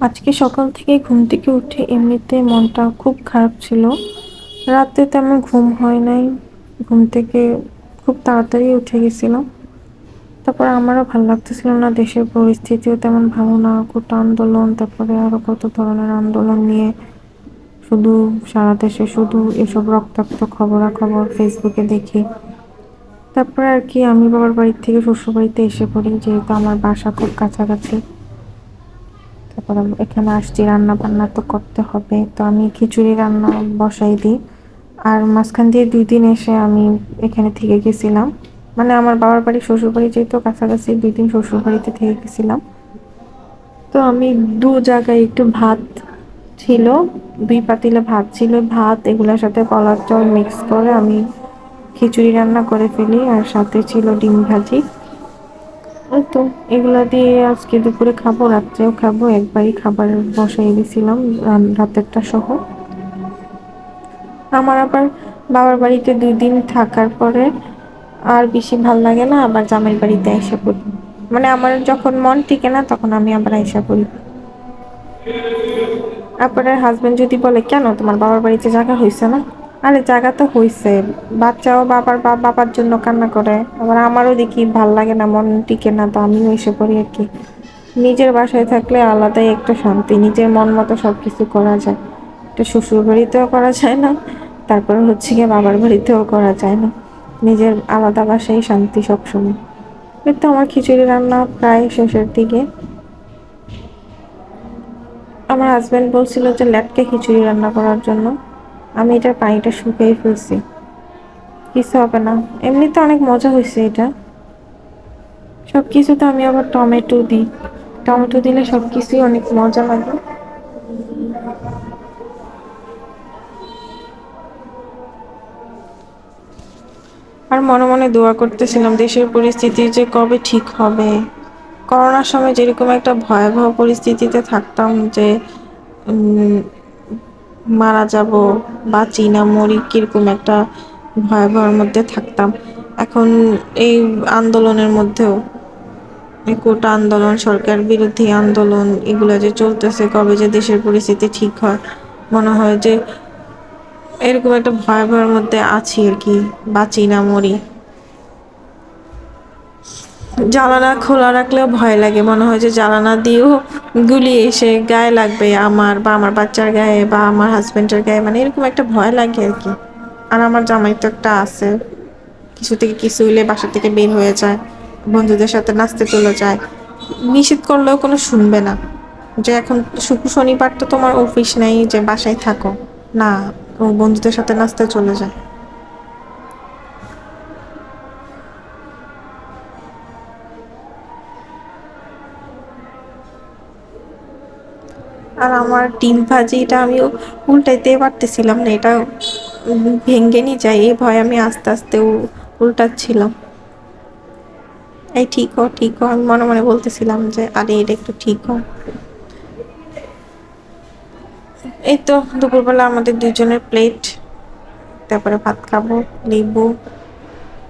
আজকে সকাল থেকে ঘুম থেকে উঠে এমনিতে মনটা খুব খারাপ ছিল। রাতে তেমন ঘুম হয় নাই। ঘুম থেকে খুব তাড়াতাড়ি উঠে গেছিলাম। তারপরে আমারও ভাল লাগতেছিল না। দেশের পরিস্থিতিও তেমন ভালো না। কোটা আন্দোলন, তারপরে আরো কত ধরনের আন্দোলন নিয়ে শুধু সারা দেশে শুধু এসব রক্তাক্ত খবরাখবর ফেসবুকে দেখি। তারপরে আর কি আমি বাবার বাড়ি থেকে শ্বশুর বাড়িতে এসে পড়ি, যেহেতু আমার বাসা খুব কাছাকাছি। তারপরে এখানে আসছি, রান্না বান্না তো করতে হবে, তো আমি খিচুড়ি রান্না বসাই দিই। আর মাঝখান দিয়ে 2 দিন এসে আমি এখানে থেকে গেছিলাম, মানে আমার বাবার বাড়ি শ্বশুর বাড়ি যেহেতু কাছাকাছি, 2 দিন শ্বশুর বাড়িতে থেকে গেছিলাম। তো আমি দু জায়গায় একটু ভাত ছিল, 2 পাতিলে ভাত ছিল, ভাত এগুলোর সাথে কলার চাল মিক্স করে আমি খিচুড়ি রান্না করে ফেলি, আর সাথে ছিল ডিম ভাজি। ওই তো এগুলা দিয়ে আজকে দুপুরে খাবো, রাত্রেও খাবো, একবারই খাবার বসাই দিছিলাম রাতেরটা সহ। আমার আবার বাবার বাড়িতে 2 দিন থাকার পরে আর বেশি ভাল লাগে না, আবার জামাইর বাড়িতে আইসা পড়ি। মানে আমার যখন মন টিকে না তখন আমি আবার আইসা পড়ি। তারপরে হাজবেন্ড যদি বলে কেন তোমার বাবার বাড়িতে জায়গা হইছে না, আরে জায়গা তো হইছে, বাচ্চাও বাবার জন্য কান্না করে, আবার আমারও দেখি ভাল লাগে না, মন টিকে না, তো আমিও এসে পড়ি আর কি। নিজের বাসায় থাকলে আলাদাই একটা শান্তি, নিজের মন মতো সবকিছু করা যায়। এটা শ্বশুর বাড়িতেও করা যায় না, তারপরে হচ্ছে গিয়ে বাবার বাড়িতেও করা যায় না। নিজের আলাদা বাসায় শান্তি সবসময়। কিন্তু আমার খিচুড়ি রান্না প্রায় শেষের দিকে। আমার হাজবেন্ড বলছিল যে লেটকে খিচুড়ি রান্না করার জন্য, আমি এটার পানিটা শুকিয়ে ফেলছি, কিছু হবে না, এমনিতে অনেক মজা হয়েছে এটা। সবকিছুতে আমি আবার টমেটো দিই, টমেটো দিলে সবকিছুই অনেক মজা লাগে। আর মনে মনে দোয়া করতেছিলাম দেশের পরিস্থিতি যে কবে ঠিক হবে। করোনার সময় যেরকম একটা ভয়াবহ পরিস্থিতিতে থাকতাম যে উম, মারা যাব, বাঁচি না মরি, কিরকম একটা ভয়াবহের মধ্যে থাকতাম। এখন এই আন্দোলনের মধ্যেও, এই কোটা আন্দোলন, সরকার বিরোধী আন্দোলন, এগুলো যে চলতেছে, কবে যে দেশের পরিস্থিতি ঠিক হয়, মনে হয় যে এরকম একটা ভয়াবহের মধ্যে আছি আর কি, বাঁচি না মরি। জানালা খোলা রাখলেও ভয় লাগে, মনে হয় যে জানালা দিয়েও গুলি এসে গায়ে লাগবে আমার, বা আমার বাচ্চার গায়ে, বা আমার হাজবেন্ডের গায়ে, মানে এরকম একটা ভয় লাগে আর কি। আর আমার জামাই তো একটা আছে, কিছু থেকে কিছু হইলে বাসা থেকে বের হয়ে যায়, বন্ধুদের সাথে নাচতে চলে যায়। নিষেধ করলেও কোনো শুনবে না, যে এখন শুক্র শনিবার তো তোমার অফিস নেই, যে বাসায় থাকো, না, ও বন্ধুদের সাথে নাচতে চলে যায়। আর আমার ডিম ভাজিটা আমিও উল্টাইতে পারতেছিলাম না, এটা ভেঙ্গে নি যায় এই ভয় আমি আস্তে আস্তে উল্টাচ্ছিলাম। এই ঠিক হ, ঠিক হ, আমি মনে মনে বলতেছিলাম যে আরে এটা একটু ঠিক হ। এই তো দুপুরবেলা আমাদের 2 জনের প্লেট, তারপরে ভাত খাবো, লেবু,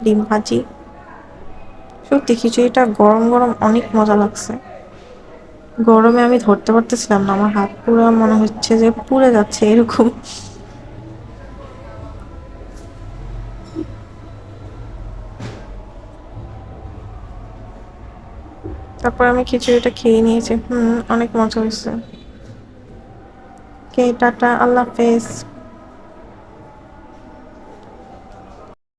ডিম ভাজি। সত্যি খিচুড়িটা গরম গরম অনেক মজা লাগছে। গরমে আমি ধরতে পারতেছিলাম না, আমার হাত পুরো মনে হচ্ছে যে পুড়ে যাচ্ছে এরকম। তারপর আমি খিচুড়িটা খেয়ে নিয়েছি, অনেক মজা হয়েছে। ওকে, টাটা, আল্লাহ হাফেজ।